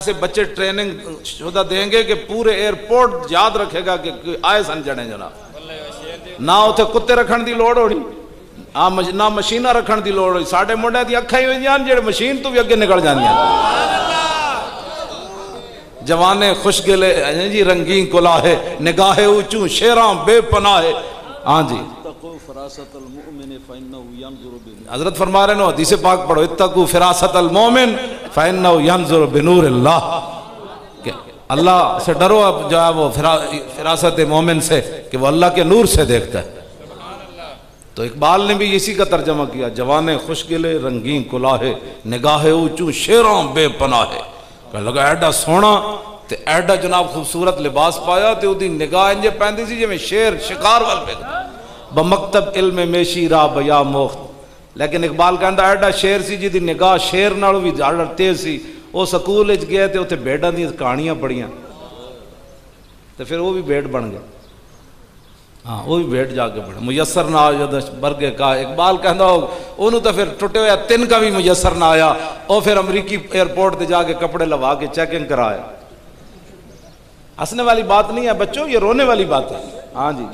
से बच्चे ट्रेनिंग शुदा देंगे कि पूरे एयरपोर्ट याद रखेगा कि आए सन जने जनाब ना उथे कुत्ते रखने की लोड़ होनी ना मशीना रखने की लोड़ होनी साडे मुंडियां दी अखां ही होंदियां जेड़े मशीन तो भी अगे निकल जांदियां जवाने खुश गिले जी रंगीन कुलाहे निगाहे ऊंचू शेरां बेपनाहे। हाँ जी हजरत फरमा रहे नो हदीस पाक पढ़ो इत्तकू फिरासत अल मोमिन फइन्नहु यंजुरु बिनूरिल्लाह कि अल्लाह से डरो अब जो है वो फिरासत मोमिन से कि वो अल्लाह के नूर से देखता है। तो इकबाल ने भी इसी का तर्जमा किया जवाने खुशगिले रंगीन कुलाहे निगाहे ऊंचू शेरों बेपनाहे कह लगा एडा सोना ते एडा जनाब खूबसूरत लिबास पाया ते उदी निगाह इंजे पैंदी सी जिवें शेर शिकार वाल पे बमकतब इल्म मेशी रा बया मोख्त। लेकिन इकबाल कहता एडा शेर सी जिहदी निगाह शेर नालों भी ज़्यादा तेज सी वो स्कूल गया तो उत्थे भेड़ां दी कहानियां पढ़ियां तो फिर वो भी भेड़ बन गया। हाँ वो भी भेड़ जाके बने मुयसर ना आया बरगे का इकबाल कहता उन्होंने तो फिर टुटे हुए तिन का भी मुयसर ना आया और फिर अमरीकी एयरपोर्ट पर जाके कपड़े लगा के चेकिंग कराया। हंसने वाली बात नहीं है बच्चों ये रोने वाली बात है। हाँ जी।